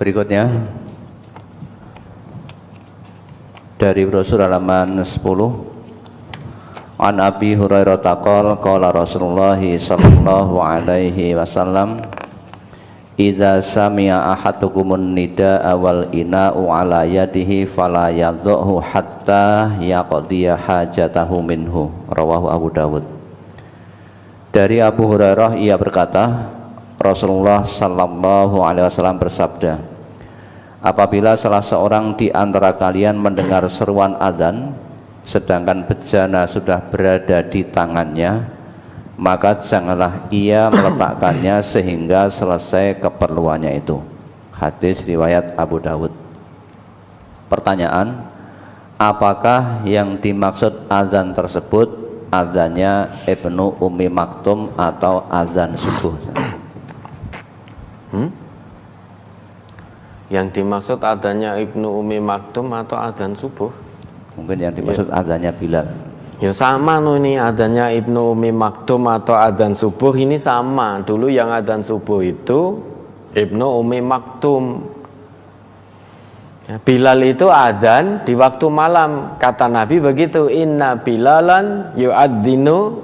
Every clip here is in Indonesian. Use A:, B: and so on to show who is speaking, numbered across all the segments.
A: Berikutnya dari brosur halaman 10. An Abi Hurairah qala Rasulullah sallallahu alaihi wasallam idza sami'a ahadukumun nidaa wal ina'u ala yadihi fala yadhuhu hatta yaqdiya hajatahu minhu. Rawahu Abu Dawud. Dari Abu Hurairah ia berkata, Rasulullah sallallahu alaihi wasallam bersabda, apabila salah seorang di antara kalian mendengar seruan azan sedangkan bejana sudah berada di tangannya, maka janganlah ia meletakkannya sehingga selesai keperluannya itu. Hadis riwayat Abu Dawud. Pertanyaan, apakah yang dimaksud azan tersebut azannya Ibnu Ummi Maktum atau azan subuh?
B: Yang dimaksud adanya Ibnu Ummi Maktum atau azan subuh?
A: Mungkin yang dimaksud azannya Bilal.
B: Ya sama ini adanya Ibnu Ummi Maktum atau azan subuh ini sama. Dulu yang azan subuh itu Ibnu Ummi Maktum. Ya, Bilal itu azan di waktu malam. Kata Nabi begitu, inna Bilalan yu'adzinu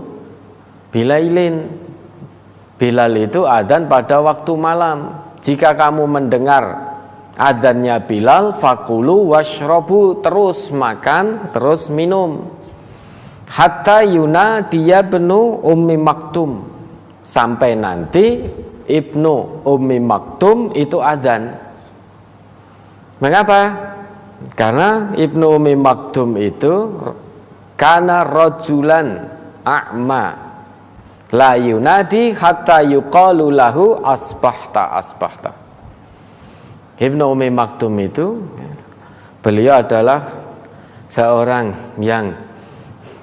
B: bilailin. Bilal itu azan pada waktu malam. Jika kamu mendengar adzannya Bilal, fakulu washrobu, terus makan, terus minum. Hatta yunadiya Ibnu Ummi Maktum, sampai nanti Ibnu Ummi Maktum itu adzan. Mengapa? Karena Ibnu Ummi Maktum itu kana rajulan a'ma la yunadi hatta yuqalu lahu asbahta asbahta. Ibnu Ummi Maktum itu beliau adalah seorang yang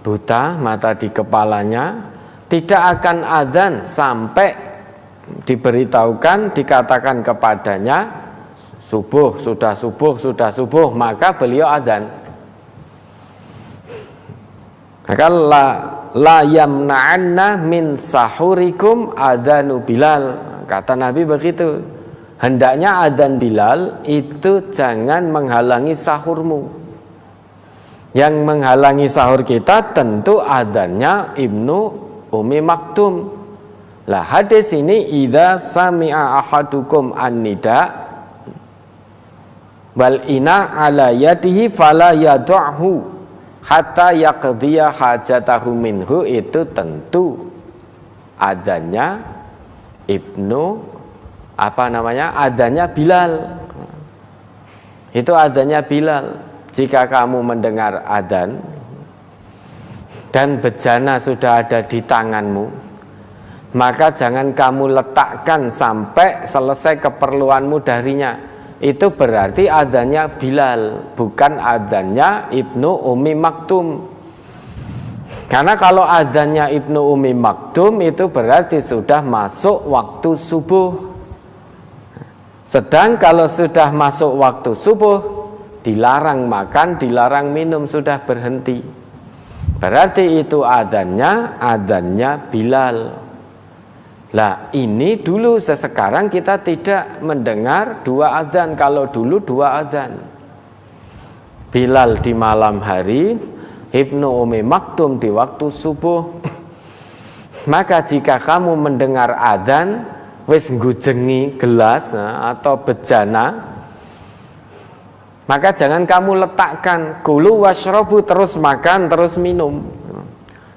B: buta, mata di kepalanya, tidak akan adzan sampai diberitahukan, dikatakan kepadanya subuh, sudah subuh, sudah subuh, maka beliau adzan. Maka la yamna'anna min sahurikum adzanu Bilal. Kata Nabi begitu. Hendaknya adzan Bilal itu jangan menghalangi sahurmu. Yang menghalangi sahur kita tentu adzannya Ibnu Ummi Maktum. Lah hadis ini idza sami'a ahadukum an-nida wal ina ala yadihi fala yad'hu hatta yaqdiya hajatahu minhu, itu tentu adzannya Ibnu adanya Bilal. Itu adanya Bilal. Jika kamu mendengar adzan dan bejana sudah ada di tanganmu, maka jangan kamu letakkan sampai selesai keperluanmu darinya. Itu berarti adzannya Bilal, bukan adzannya Ibnu Ummi Maktum. Karena kalau adzannya Ibnu Ummi Maktum itu berarti sudah masuk waktu subuh. Sedang kalau sudah masuk waktu subuh, dilarang makan, dilarang minum, sudah berhenti. Berarti itu adzannya Bilal. Lah ini dulu, sekarang kita tidak mendengar dua adzan. Kalau dulu dua adzan, Bilal di malam hari, Ibnu Ummi Maktum di waktu subuh. Maka jika kamu mendengar adzan wis ngujengi gelas atau bejana, maka jangan kamu letakkan, kulu washrobu, terus makan, terus minum.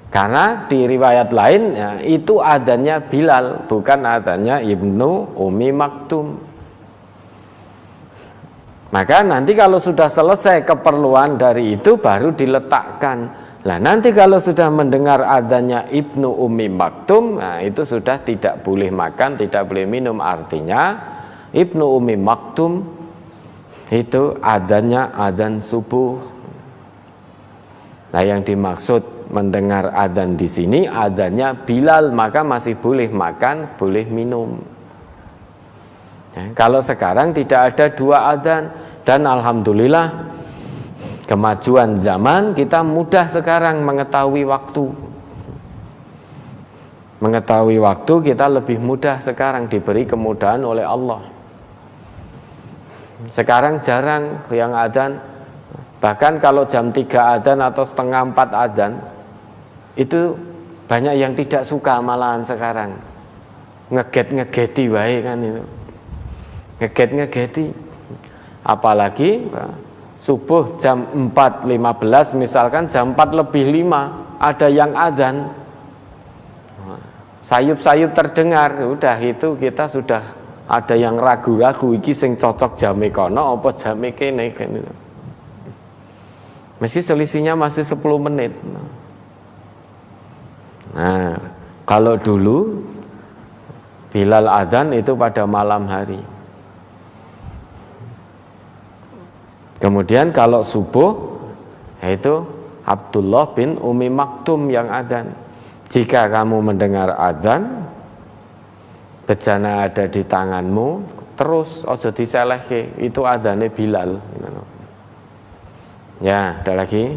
B: Karena di riwayat lain ya, itu adzannya Bilal, bukan adzannya Ibnu Ummi Maktum. Maka nanti kalau sudah selesai keperluan dari itu baru diletakkan. Lah nanti kalau sudah mendengar adzannya Ibnu Ummi Maktum, nah itu sudah tidak boleh makan, tidak boleh minum. Artinya Ibnu Ummi Maktum itu adzannya adzan subuh. Nah yang dimaksud mendengar adzan di sini adzannya Bilal, maka masih boleh makan, boleh minum. Ya, kalau sekarang tidak ada dua adzan, dan alhamdulillah kemajuan zaman, kita mudah sekarang mengetahui waktu. Mengetahui waktu kita lebih mudah sekarang, diberi kemudahan oleh Allah. Sekarang jarang yang adzan. Bahkan kalau jam 3 adzan atau setengah 4 adzan, itu banyak yang tidak suka malahan sekarang. Ngegeti wae kan itu. Ngegeti. Apalagi subuh jam 4.15 misalkan jam 4:05 ada yang adzan. Sayup-sayup terdengar, udah itu kita sudah ada yang ragu-ragu iki sing cocok jame kono apa jame kene kan itu. Meski selisihnya masih 10 menit. Nah, kalau dulu Bilal adzan itu pada malam hari. Kemudian kalau subuh yaitu Abdullah bin Umi Maktum yang adzan. Jika kamu mendengar adzan, bejana ada di tanganmu, terus ojo diselehke, itu adzane Bilal. Ya, ada lagi.